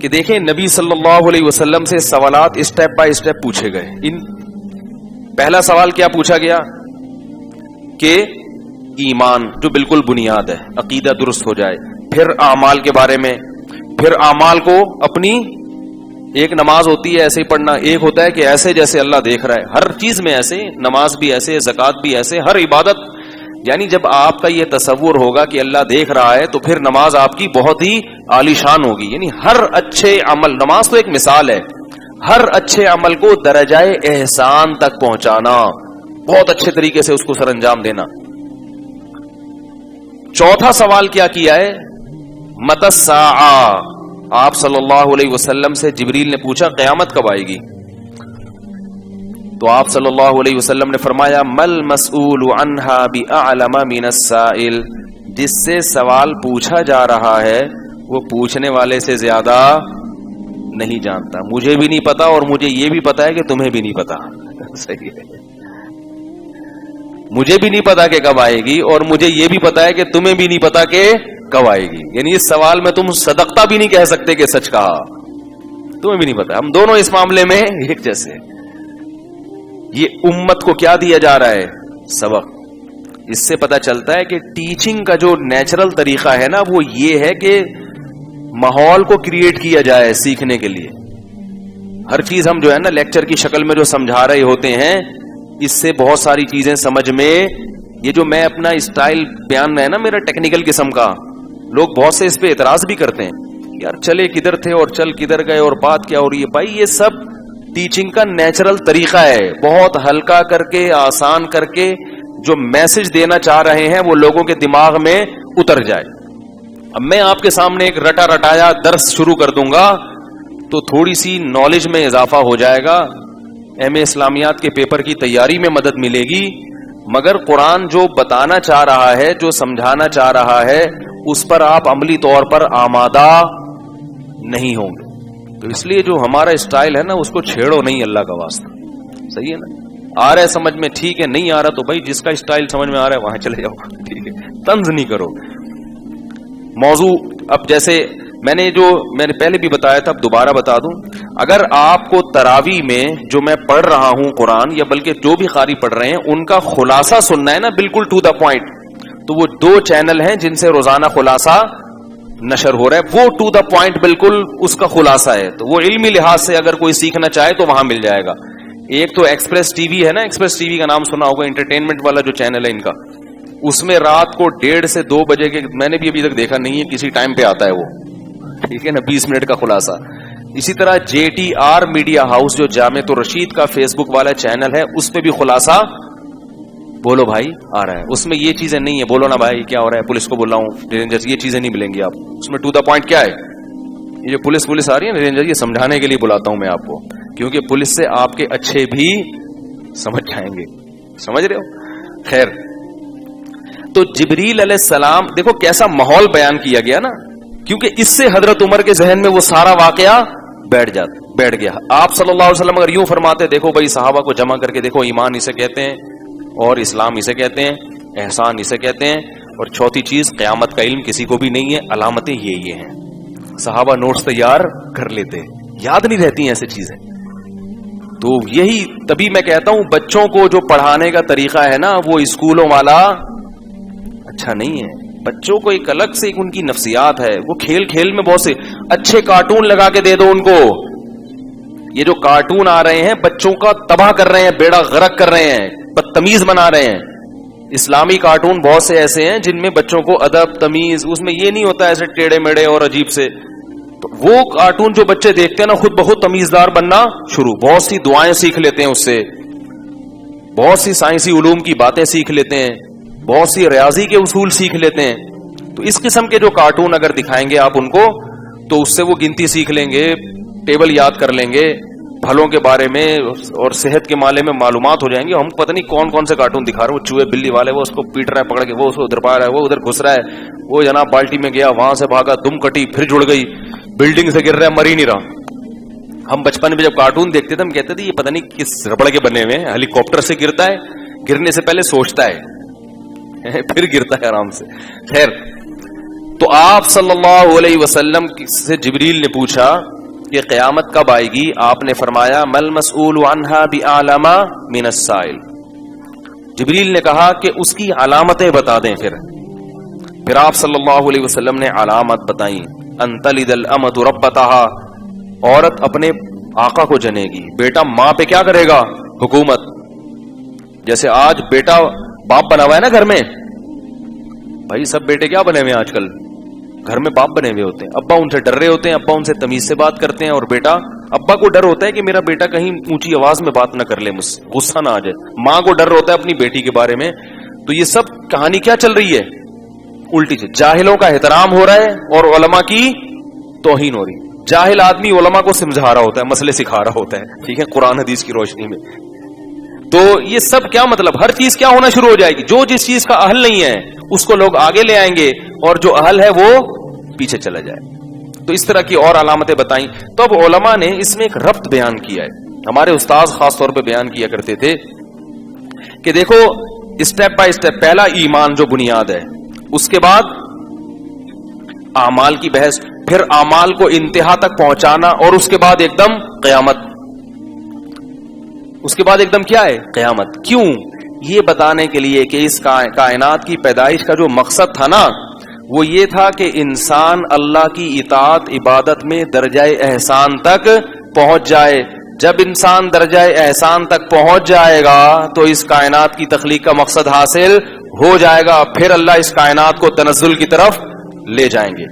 کہ دیکھیں نبی صلی اللہ علیہ وسلم سے سوالات اسٹیپ بائی اسٹیپ پوچھے گئے. پہلا سوال کیا پوچھا گیا کہ ایمان جو بالکل بنیاد ہے, عقیدہ درست ہو جائے. پھر اعمال کے بارے میں, پھر اعمال کو اپنی, ایک نماز ہوتی ہے ایسے ہی پڑھنا, ایک ہوتا ہے کہ ایسے جیسے اللہ دیکھ رہا ہے, ہر چیز میں ایسے, نماز بھی ایسے, زکوٰۃ بھی ایسے, ہر عبادت. یعنی جب آپ کا یہ تصور ہوگا کہ اللہ دیکھ رہا ہے تو پھر نماز آپ کی بہت ہی عالی شان ہوگی. یعنی ہر اچھے عمل, نماز تو ایک مثال ہے, ہر اچھے عمل کو درجہ احسان تک پہنچانا, بہت اچھے طریقے سے اس کو سر انجام دینا. چوتھا سوال کیا کیا ہے, متی الساعہ. آپ صلی اللہ علیہ وسلم سے جبریل نے پوچھا قیامت کب آئے گی, تو آپ صلی اللہ علیہ وسلم نے فرمایا مل مسئول عنہا باعلم من السائل. جس سے سوال پوچھا جا رہا ہے وہ پوچھنے والے سے زیادہ نہیں جانتا. مجھے بھی نہیں پتا اور مجھے یہ بھی پتا ہے کہ تمہیں بھی نہیں پتا. صحیح ہے, مجھے بھی نہیں پتا کہ کب آئے گی اور مجھے یہ بھی پتا ہے کہ تمہیں بھی نہیں پتا کہ کب آئے گی. یعنی اس سوال میں تم صدقتا بھی نہیں کہہ سکتے کہ سچ کہا, تمہیں بھی نہیں پتا. ہم دونوں اس معاملے میں ایک جیسے. یہ امت کو کیا دیا جا رہا ہے, سبق. اس سے پتا چلتا ہے کہ ٹیچنگ کا جو نیچرل طریقہ ہے نا وہ یہ ہے کہ ماحول کو کریٹ کیا جائے سیکھنے کے لیے. ہر چیز ہم جو ہے نا لیکچر کی شکل میں جو سمجھا رہے ہوتے ہیں, اس سے بہت ساری چیزیں سمجھ میں, یہ جو میں اپنا اسٹائل بیان ہے نا میرا ٹیکنیکل قسم کا, لوگ بہت سے اس پہ اعتراض بھی کرتے ہیں یار چلے کدھر تھے اور چل کدھر گئے اور بات کیا. اور یہ بھائی یہ سب ٹیچنگ کا نیچرل طریقہ ہے, بہت ہلکا کر کے, آسان کر کے جو میسج دینا چاہ رہے ہیں وہ لوگوں کے دماغ میں اتر جائے. اب میں آپ کے سامنے ایک رٹا رٹایا درس شروع کر دوں گا تو تھوڑی سی نالج میں اضافہ ہو جائے گا, ایم اے اسلامیات کے پیپر کی تیاری میں مدد ملے گی. مگر قرآن جو بتانا چاہ رہا ہے, جو سمجھانا چاہ رہا ہے, اس پر آپ عملی طور پر آمادہ نہیں ہوں گے. تو اس لیے جو ہمارا اسٹائل ہے نا اس کو چھیڑو نہیں, اللہ کا واسطہ. صحیح ہے نا, آ رہا ہے سمجھ میں ٹھیک ہے, نہیں آ رہا تو بھائی جس کا اسٹائل سمجھ میں آ رہا ہے وہاں چلے جاؤ, ٹھیک ہے, طنز نہیں کرو. موضوع اب جیسے میں نے پہلے بھی بتایا تھا, اب دوبارہ بتا دوں. اگر آپ کو تراویح میں جو میں پڑھ رہا ہوں قرآن, یا بلکہ جو بھی قاری پڑھ رہے ہیں ان کا خلاصہ سننا ہے نا بالکل ٹو دا پوائنٹ, تو وہ 2 چینل ہیں جن سے روزانہ خلاصہ نشر ہو رہا ہے, وہ ٹو دا پوائنٹ بالکل اس کا خلاصہ ہے. تو وہ علمی لحاظ سے اگر کوئی سیکھنا چاہے تو وہاں مل جائے گا. ایک تو ایکسپریس ٹی وی ہے نا, ایکسپریس ٹی وی کا نام سنا ہوگا, انٹرٹینمنٹ والا جو چینل ہے ان کا, اس میں رات کو 1:30 سے 2 بجے کے, میں نے بھی ابھی تک دیکھا نہیں ہے, کسی ٹائم پہ آتا ہے وہ, ٹھیک ہے نا, 20 منٹ کا خلاصہ. اسی طرح JTR میڈیا ہاؤس جو جامع الرشید کا فیس بک والا چینل ہے, اس پہ بھی خلاصہ بولو بھائی آ رہا ہے. اس میں یہ چیزیں نہیں ہے, بولو نا بھائی کیا ہو رہا ہے, پولیس کو بول رہا ہوں, رینجر, یہ چیزیں نہیں ملیں گی آپ اس میں. ٹو دا پوائنٹ کیا ہے, یہ جو پولیس آ رہی ہے نا رینجر, یہ سمجھانے کے لیے بلاتا ہوں میں آپ کو, کیونکہ پولیس سے آپ کے اچھے بھی سمجھ جائیں گے, سمجھ رہے ہو. خیر, تو جبریل علیہ السلام, دیکھو کیسا ماحول بیان کیا گیا نا, کیونکہ اس سے حضرت عمر کے ذہن میں وہ سارا واقعہ بیٹھ گیا. آپ صلی اللہ علیہ وسلم اگر یوں فرماتے, دیکھو بھائی صحابہ کو جمع کر کے دیکھو, ایمان اسے کہتے ہیں, اور اسلام اسے کہتے ہیں, احسان اسے کہتے ہیں, اور چوتھی چیز قیامت کا علم کسی کو بھی نہیں ہے, علامتیں یہ ہیں. صحابہ نوٹس تیار کر لیتے, یاد نہیں رہتی ہیں ایسی چیزیں. تو یہی تبھی میں کہتا ہوں بچوں کو جو پڑھانے کا طریقہ ہے نا وہ اسکولوں والا اچھا نہیں ہے. بچوں کو ایک الگ سے ان کی نفسیات ہے, وہ کھیل کھیل میں بہت سے اچھے کارٹون لگا کے دے دو ان کو. یہ جو کارٹون آ رہے ہیں بچوں کا تباہ کر رہے ہیں, بیڑا غرق کر رہے ہیں, بدتمیز بنا رہے ہیں. اسلامی کارٹون بہت سے ایسے ہیں جن میں بچوں کو ادب تمیز, اس میں یہ نہیں ہوتا ایسے ٹیڑے میڑے اور عجیب سے. تو وہ کارٹون جو بچے دیکھتے ہیں نا خود بخود تمیزدار بننا شروع, بہت سی دعائیں سیکھ لیتے ہیں اس سے, بہت سی سائنسی علوم کی باتیں سیکھ لیتے ہیں, بہت سی ریاضی کے اصول سیکھ لیتے ہیں. تو اس قسم کے جو کارٹون اگر دکھائیں گے آپ ان کو تو اس سے وہ گنتی سیکھ لیں گے, ٹیبل یاد کر لیں گے, پھلوں کے بارے میں اور صحت کے مالے میں معلومات ہو جائیں گے. ہم پتہ نہیں کون کون سے کارٹون دکھا رہے ہیں, وہ چوہے بلی والے, وہ اس کو پیٹ رہا ہے پکڑ کے, وہ اس کو ادھر پا رہا ہے, وہ ادھر گھس رہا ہے, وہ جناب بالٹی میں گیا وہاں سے بھاگا, دم کٹی پھر جڑ گئی, بلڈنگ سے گر رہا ہے مر ہی نہیں رہا. ہم بچپن میں جب کارٹون دیکھتے تھے ہم کہتے تھے یہ پتہ نہیں کس ربڑ کے بنے ہوئے ہیں, ہیلی کاپٹر سے گرتا ہے, گرنے سے پہلے سوچتا ہے پھر گرتا ہے آرام سے. خیر, تو آپ صلی اللہ علیہ وسلم سے جبریل نے پوچھا کہ قیامت کب آئے گی؟ آپ نے فرمایا مل مسئول عنہا بعلم من السائل. جبریل نے کہا کہ اس کی علامتیں بتا دیں. پھر آپ صلی اللہ علیہ وسلم نے علامت بتائیں. ان تلد الامۃ ربتہا، عورت اپنے آقا کو جنے گی. بیٹا ماں پہ کیا کرے گا؟ حکومت. جیسے آج بیٹا باپ بنا ہوا ہے نا گھر میں، بھائی سب بیٹے کیا بنے ہوئے ہیں آج کل؟ گھر میں باپ بنے ہوئے ہوتے ہیں. ابا ان سے ڈر رہے ہوتے ہیں، ابا ان سے تمیز سے بات کرتے ہیں، اور بیٹا، ابا کو ڈر ہوتا ہے کہ میرا بیٹا کہیں اونچی آواز میں بات نہ کر لے، مجھ سے غصہ نہ آ جائے. ماں کو ڈر ہوتا ہے اپنی بیٹی کے بارے میں. تو یہ سب کہانی کیا چل رہی ہے؟ الٹی سے جاہلوں کا احترام ہو رہا ہے اور علماء کی توہین ہو رہی ہے. جاہل آدمی علماء کو سمجھا رہا ہوتا ہے، مسئلے سکھا رہا ہوتا ہے، ٹھیک ہے، قرآن حدیث کی روشنی میں. تو یہ سب کیا مطلب؟ ہر چیز کیا ہونا شروع ہو جائے گی. جو جس چیز کا اہل نہیں ہے اس کو لوگ آگے لے آئیں گے، اور جو اہل ہے وہ پیچھے چلا جائے. تو اس طرح کی اور علامتیں بتائیں. تو اب علماء نے اس میں ایک ربط بیان کیا ہے. ہمارے استاذ خاص طور پہ بیان کیا کرتے تھے کہ دیکھو اسٹیپ بائی اسٹیپ، پہلا ایمان جو بنیاد ہے، اس کے بعد اعمال کی بحث، پھر اعمال کو انتہا تک پہنچانا، اور اس کے بعد ایک دم قیامت. اس کے بعد ایک دم کیا ہے؟ قیامت. کیوں؟ یہ بتانے کے لیے کہ اس کائنات کی پیدائش کا جو مقصد تھا نا، وہ یہ تھا کہ انسان اللہ کی اطاعت عبادت میں درجہ احسان تک پہنچ جائے. جب انسان درجہ احسان تک پہنچ جائے گا تو اس کائنات کی تخلیق کا مقصد حاصل ہو جائے گا. پھر اللہ اس کائنات کو تنزل کی طرف لے جائیں گے.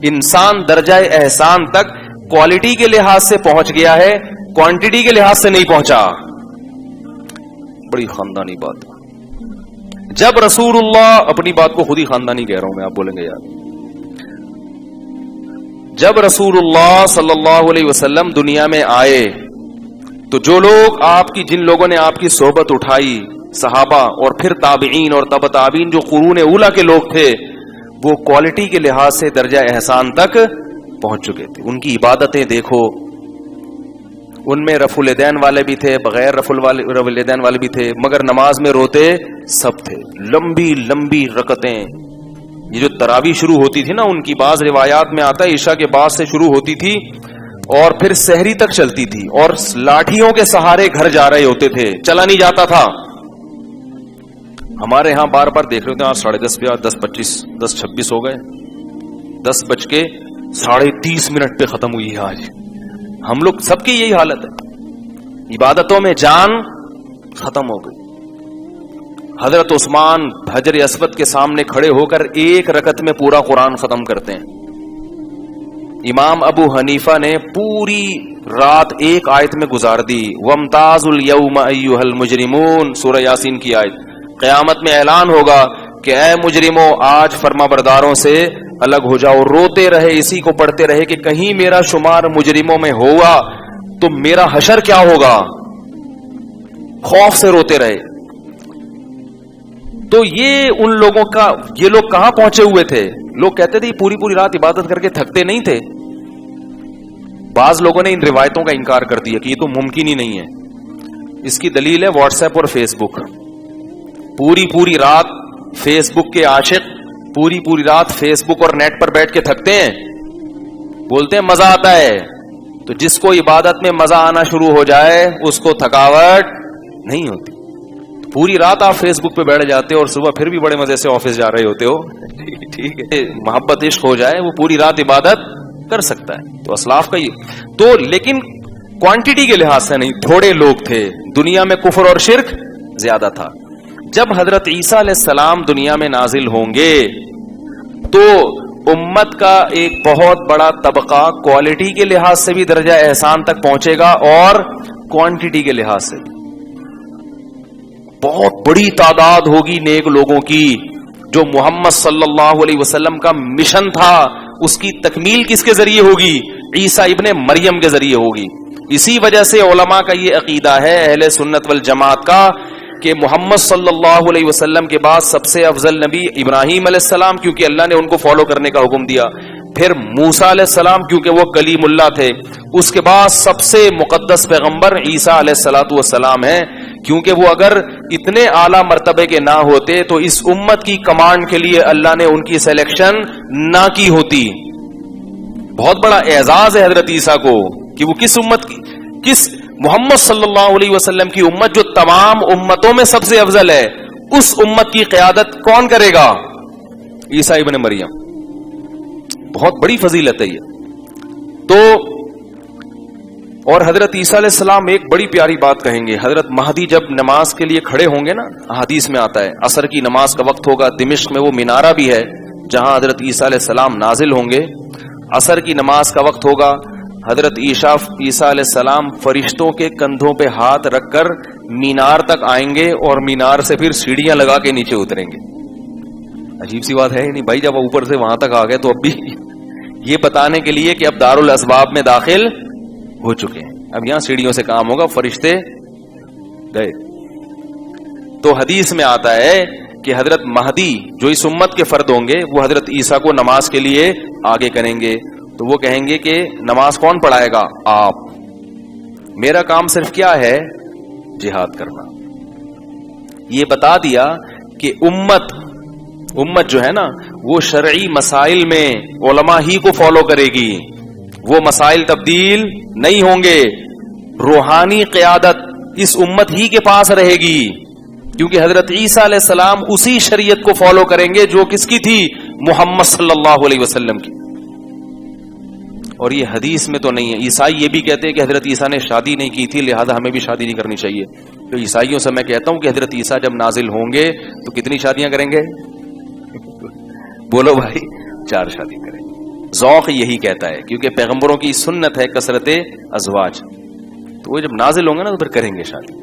انسان درجہ احسان تک کوالٹی کے لحاظ سے پہنچ گیا ہے، کوانٹٹی کے لحاظ سے نہیں پہنچا. بڑی خاندانی بات. جب رسول اللہ، اپنی بات کو خود ہی خاندانی کہہ رہا ہوں میں، آپ بولیں گے یار. جب رسول اللہ صلی اللہ علیہ وسلم دنیا میں آئے تو جو لوگ جن لوگوں نے آپ کی صحبت اٹھائی، صحابہ اور پھر تابعین اور تبع تابعین، جو قرون اولیٰ کے لوگ تھے، وہ کوالٹی کے لحاظ سے درجہ احسان تک پہنچ چکے تھے. ان کی عبادتیں دیکھو، ان میں رفع الیدین والے بھی تھے، بغیر رفع الیدین والے بھی تھے، مگر نماز میں روتے سب تھے. لمبی لمبی رکعتیں. یہ جو تراویح شروع ہوتی تھی نا، ان کی بعض روایات میں آتا ہے عشاء کے بعد سے شروع ہوتی تھی اور پھر سحری تک چلتی تھی، اور لاٹھیوں کے سہارے گھر جا رہے ہوتے تھے، چلا نہیں جاتا تھا. ہمارے ہاں بار بار دیکھ رہے ہوتے ہیں، آج 10:30 پہ، 10:25 10:26 ہو گئے، 10:30 پہ ختم ہوئی ہے آج. ہم لوگ سب کی یہی حالت ہے، عبادتوں میں جان ختم ہو گئی. حضرت عثمان حجر اسود کے سامنے کھڑے ہو کر ایک رکعت میں پورا قرآن ختم کرتے ہیں. امام ابو حنیفہ نے پوری رات ایک آیت میں گزار دی. وَامْتَازُوا الْيَوْمَ أَيُّهَا الْمُجْرِمُونَ، سورہ یاسین کی آیت. قیامت میں اعلان ہوگا کہ اے مجرموں، آج فرما برداروں سے الگ ہو جاؤ. روتے رہے، اسی کو پڑھتے رہے کہ کہیں میرا شمار مجرموں میں ہوا تو میرا حشر کیا ہوگا. خوف سے روتے رہے. تو یہ ان لوگوں کا، یہ لوگ کہاں پہنچے ہوئے تھے؟ لوگ کہتے تھے پوری پوری رات عبادت کر کے تھکتے نہیں تھے. بعض لوگوں نے ان روایتوں کا انکار کر دیا کہ یہ تو ممکن ہی نہیں ہے. اس کی دلیل ہے واٹس ایپ اور فیس بک. پوری رات فیس بک کے عاشق پوری رات فیس بک اور نیٹ پر بیٹھ کے تھکتے ہیں، بولتے ہیں مزہ آتا ہے. تو جس کو عبادت میں مزہ آنا شروع ہو جائے اس کو تھکاوٹ نہیں ہوتی. پوری رات آپ فیس بک پہ بیٹھ جاتے ہو اور صبح پھر بھی بڑے مزے سے آفس جا رہے ہوتے ہو، ٹھیک ہے. محبت عشق ہو جائے وہ پوری رات عبادت کر سکتا ہے. تو اسلاف کا یہ تو، لیکن کوانٹٹی کے لحاظ سے نہیں، تھوڑے لوگ تھے. دنیا میں کفر اور شرک زیادہ تھا. جب حضرت عیسیٰ علیہ السلام دنیا میں نازل ہوں گے تو امت کا ایک بہت بڑا طبقہ کوالٹی کے لحاظ سے بھی درجہ احسان تک پہنچے گا، اور کوانٹٹی کے لحاظ سے بہت بڑی تعداد ہوگی نیک لوگوں کی. جو محمد صلی اللہ علیہ وسلم کا مشن تھا اس کی تکمیل کس کے ذریعے ہوگی؟ عیسیٰ ابن مریم کے ذریعے ہوگی. اسی وجہ سے علماء کا یہ عقیدہ ہے اہل سنت والجماعت کا کہ محمد صلی اللہ علیہ وسلم کے بعد سب سے افضل نبی ابراہیم علیہ السلام، کیونکہ اللہ نے ان کو فالو کرنے کا حکم دیا. پھر موسیٰ علیہ السلام، کیونکہ وہ کلیم اللہ تھے. اس کے بعد سب سے مقدس پیغمبر عیسیٰ علیہ السلام ہیں، کیونکہ وہ اگر اتنے اعلیٰ مرتبے کے نہ ہوتے تو اس امت کی کمانڈ کے لیے اللہ نے ان کی سلیکشن نہ کی ہوتی. بہت بڑا اعزاز ہے حضرت عیسیٰ کو کہ وہ کس امت کی, کس محمد صلی اللہ علیہ وسلم کی امت جو تمام امتوں میں سب سے افضل ہے, اس امت کی قیادت کون کرے گا؟ عیسیٰ ابن مریم. بہت بڑی فضیلت ہے یہ. تو اور حضرت عیسیٰ علیہ السلام ایک بڑی پیاری بات کہیں گے. حضرت مہدی جب نماز کے لیے کھڑے ہوں گے نا, حدیث میں آتا ہے عصر کی نماز کا وقت ہوگا, دمشق میں وہ مینارہ بھی ہے جہاں حضرت عیسیٰ علیہ السلام نازل ہوں گے. عصر کی نماز کا وقت ہوگا, حضرت عیسیٰ علیہ السلام فرشتوں کے کندھوں پہ ہاتھ رکھ کر مینار تک آئیں گے اور مینار سے پھر سیڑھیاں لگا کے نیچے اتریں گے. عجیب سی بات ہے نہیں بھائی, جب اوپر سے وہاں تک آ گئے تو اب بھی یہ بتانے کے لیے کہ اب دارالاسباب میں داخل ہو چکے ہیں, اب یہاں سیڑھیوں سے کام ہوگا, فرشتے گئے. تو حدیث میں آتا ہے کہ حضرت مہدی جو اس امت کے فرد ہوں گے وہ حضرت عیسیٰ کو نماز کے لیے آگے کریں گے. تو وہ کہیں گے کہ نماز کون پڑھائے گا؟ آپ. میرا کام صرف کیا ہے؟ جہاد کرنا. یہ بتا دیا کہ امت جو ہے نا وہ شرعی مسائل میں علماء ہی کو فالو کرے گی, وہ مسائل تبدیل نہیں ہوں گے. روحانی قیادت اس امت ہی کے پاس رہے گی, کیونکہ حضرت عیسیٰ علیہ السلام اسی شریعت کو فالو کریں گے جو کس کی تھی؟ محمد صلی اللہ علیہ وسلم کی. اور یہ حدیث میں تو نہیں ہے. عیسائی یہ بھی کہتے ہیں کہ حضرت عیسیٰ نے شادی نہیں کی تھی لہذا ہمیں بھی شادی نہیں کرنی چاہیے. تو عیسائیوں سے میں کہتا ہوں کہ حضرت عیسیٰ جب نازل ہوں گے تو کتنی شادیاں کریں گے؟ بولو بھائی, 4 شادی کریں. ذوق یہی کہتا ہے کیونکہ پیغمبروں کی سنت ہے کثرت ازواج. تو وہ جب نازل ہوں گے نا تو پھر کریں گے شادی.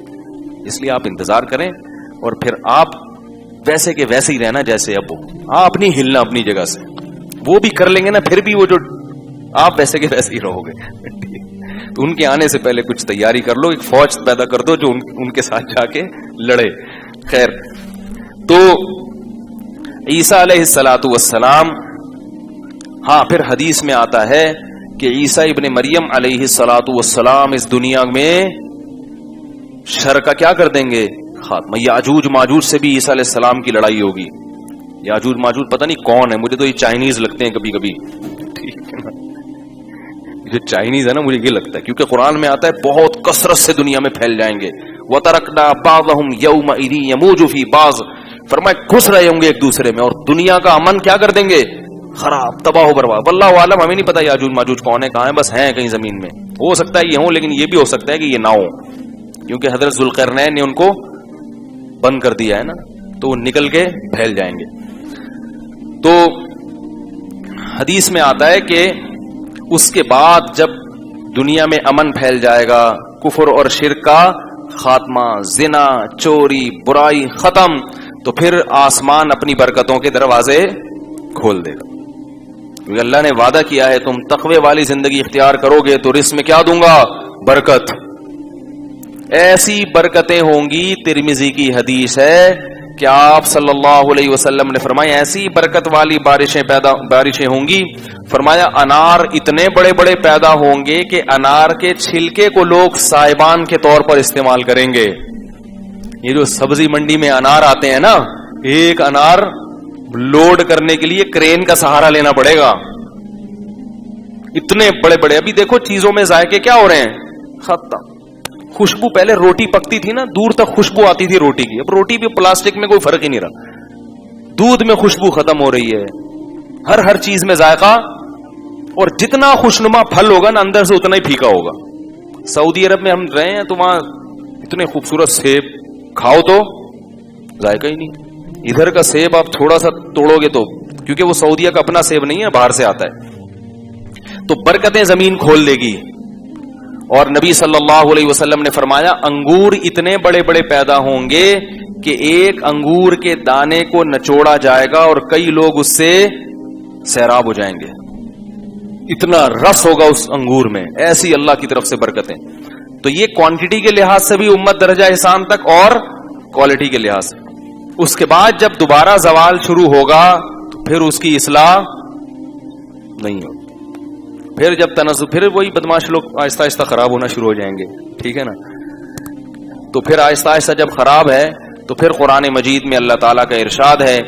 اس لیے آپ انتظار کریں اور پھر آپ ویسے کے ویسے ہی رہنا جیسے اب آپ نہیں ہلنا اپنی جگہ سے. وہ بھی کر لیں گے نا پھر بھی وہ جو آپ ویسے کے ویسے ہی رہو گے. تو ان کے آنے سے پہلے کچھ تیاری کر لو, ایک فوج پیدا کر دو جو ان کے ساتھ جا کے لڑے. خیر, تو عیسیٰ علیہ السلام, ہاں پھر حدیث میں آتا ہے کہ عیسیٰ ابن مریم علیہ السلام اس دنیا میں شر کا کیا کر دیں گے؟ خاتمہ. یاجوج ماجوج سے بھی عیسیٰ علیہ السلام کی لڑائی ہوگی. یاجوج ماجوج پتہ نہیں کون ہے, مجھے تو یہ چائنیز لگتے ہیں کبھی کبھی. ٹھیک ہے نا, جو چائنیز ہے نا مجھے یہ لگتا ہے کیونکہ قرآن میں آتا ہے بہت کثرت سے دنیا میں پھیل جائیں گے. وَتَرَكْنَا بَعْضَهُمْ يَوْمَئِذٍ يَمُوجُ فِي بَعْضٍ, فرمایا گھس رہے ہوں گے ایک دوسرے میں اور دنیا کا امن کیا کر دیں گے؟ خراب, تباہ و برباد. واللہ عالم, ہمیں نہیں پتا یاجوج ماجوج کون ہے, کہاں ہیں, بس ہیں کہیں زمین میں. ہو سکتا ہے یہ ہوں لیکن یہ بھی ہو سکتا ہے کہ یہ نہ ہو, کیونکہ حضرت ذوالقرنین نے ان کو بند کر دیا ہے نا, تو وہ نکل کے پھیل جائیں گے. تو حدیث میں آتا ہے کہ اس کے بعد جب دنیا میں امن پھیل جائے گا, کفر اور شرک کا خاتمہ, زنا, چوری, برائی ختم, تو پھر آسمان اپنی برکتوں کے دروازے کھول دے گا. کیونکہ اللہ نے وعدہ کیا ہے تم تقوی والی زندگی اختیار کرو گے تو رزق میں کیا دوں گا؟ برکت. ایسی برکتیں ہوں گی, ترمذی کی حدیث ہے کہ آپ صلی اللہ علیہ وسلم نے فرمایا ایسی برکت والی بارشیں ہوں گی. فرمایا انار اتنے بڑے بڑے پیدا ہوں گے کہ انار کے چھلکے کو لوگ سائبان کے طور پر استعمال کریں گے. یہ جو سبزی منڈی میں انار آتے ہیں نا, ایک انار لوڈ کرنے کے لیے کرین کا سہارا لینا پڑے گا, اتنے بڑے بڑے. ابھی دیکھو چیزوں میں ذائقے کیا ہو رہے ہیں, ختم. خوشبو, پہلے روٹی پکتی تھی نا دور تک خوشبو آتی تھی روٹی کی, اب روٹی بھی پلاسٹک میں کوئی فرق ہی نہیں رہا. دودھ میں خوشبو ختم ہو رہی ہے, ہر چیز میں ذائقہ, اور جتنا خوشنما پھل ہوگا نا اندر سے اتنا ہی پھیکا ہوگا. سعودی عرب میں ہم رہے ہیں تو وہاں اتنے خوبصورت سیب کھاؤ تو ذائقہ ہی نہیں. ادھر کا سیب آپ تھوڑا سا توڑو گے تو, کیونکہ وہ سعودیہ کا اپنا سیب نہیں ہے, باہر سے آتا ہے, تو برکتیں زمین کھول دے گی. اور نبی صلی اللہ علیہ وسلم نے فرمایا انگور اتنے بڑے بڑے پیدا ہوں گے کہ ایک انگور کے دانے کو نچوڑا جائے گا اور کئی لوگ اس سے سیراب ہو جائیں گے. اتنا رس ہوگا اس انگور میں, ایسی اللہ کی طرف سے برکتیں. تو یہ کوانٹٹی کے لحاظ سے بھی امت درجہ احسان تک, اور کوالٹی کے لحاظ سے. اس کے بعد جب دوبارہ زوال شروع ہوگا تو پھر اس کی اصلاح نہیں ہوگی. پھر جب تنزل, پھر وہی بدماش لوگ آہستہ آہستہ خراب ہونا شروع ہو جائیں گے. ٹھیک ہے نا, تو پھر آہستہ آہستہ جب خراب ہے تو پھر قرآن مجید میں اللہ تعالیٰ کا ارشاد ہے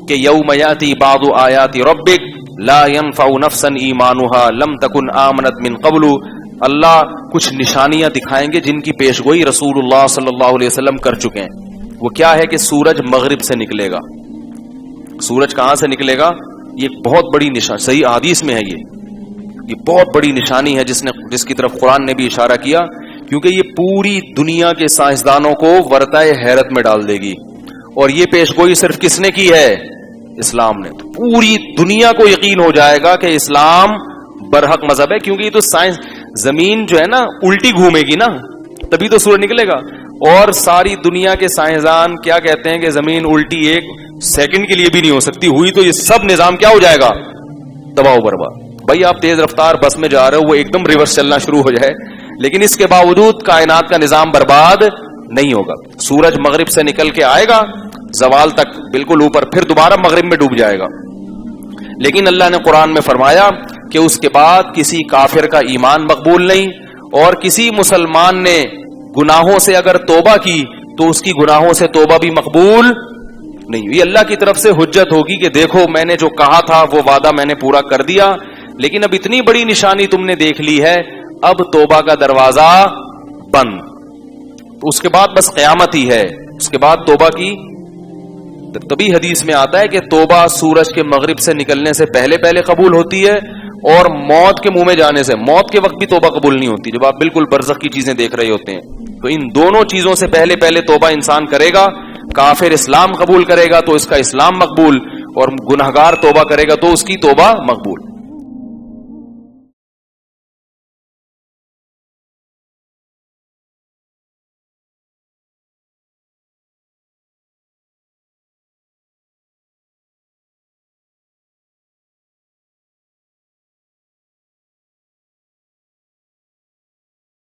کہ یوم یاتی بعض آیات ربک لا ينفع نفسا ایمانها لم تکن آمنت من قبل. اللہ کچھ نشانیاں دکھائیں گے جن کی پیشگوئی رسول اللہ صلی اللہ علیہ وسلم کر چکے ہیں. وہ کیا ہے کہ سورج مغرب سے نکلے گا. سورج کہاں سے نکلے گا؟ یہ بہت بڑی نشانی، صحیح حدیث میں ہے یہ بہت بڑی نشانی ہے جس کی طرف قرآن نے بھی اشارہ کیا، کیونکہ یہ پوری دنیا کے سائنسدانوں کو ورطۂ حیرت میں ڈال دے گی. اور یہ پیشگوئی صرف کس نے کی ہے؟ اسلام نے. تو پوری دنیا کو یقین ہو جائے گا کہ اسلام برحق مذہب ہے، کیونکہ یہ تو سائنس، زمین جو ہے نا الٹی گھومے گی نا تبھی تو سورج نکلے گا. اور ساری دنیا کے سائنسدان کیا کہتے ہیں کہ زمین الٹی ایک سیکنڈ کے لیے بھی نہیں ہو سکتی، ہوئی تو یہ سب نظام کیا ہو جائے گا؟ تباہ و برباد. بھائی آپ تیز رفتار بس میں جا رہے ہو، وہ ایک دم ریورس چلنا شروع ہو جائے، لیکن اس کے باوجود کائنات کا نظام برباد نہیں ہوگا. سورج مغرب سے نکل کے آئے گا زوال تک بالکل اوپر، پھر دوبارہ مغرب میں ڈوب جائے گا. لیکن اللہ نے قرآن میں فرمایا کہ اس کے بعد کسی کافر کا ایمان مقبول نہیں، اور کسی مسلمان نے گناہوں سے اگر توبہ کی تو اس کی گناہوں سے توبہ بھی مقبول نہیں. یہ اللہ کی طرف سے حجت ہوگی کہ دیکھو میں نے جو کہا تھا وہ وعدہ میں نے پورا کر دیا، لیکن اب اتنی بڑی نشانی تم نے دیکھ لی ہے، اب توبہ کا دروازہ بند. اس کے بعد بس قیامت ہی ہے. اس کے بعد توبہ کی تبھی حدیث میں آتا ہے کہ توبہ سورج کے مغرب سے نکلنے سے پہلے قبول ہوتی ہے، اور موت کے منہ میں جانے سے، موت کے وقت بھی توبہ قبول نہیں ہوتی جب آپ بالکل برزخ کی چیزیں دیکھ رہے ہوتے ہیں. تو ان دونوں چیزوں سے پہلے توبہ انسان کرے گا. کافر اسلام قبول کرے گا تو اس کا اسلام مقبول، اور گنہگار توبہ کرے گا تو اس کی توبہ مقبول.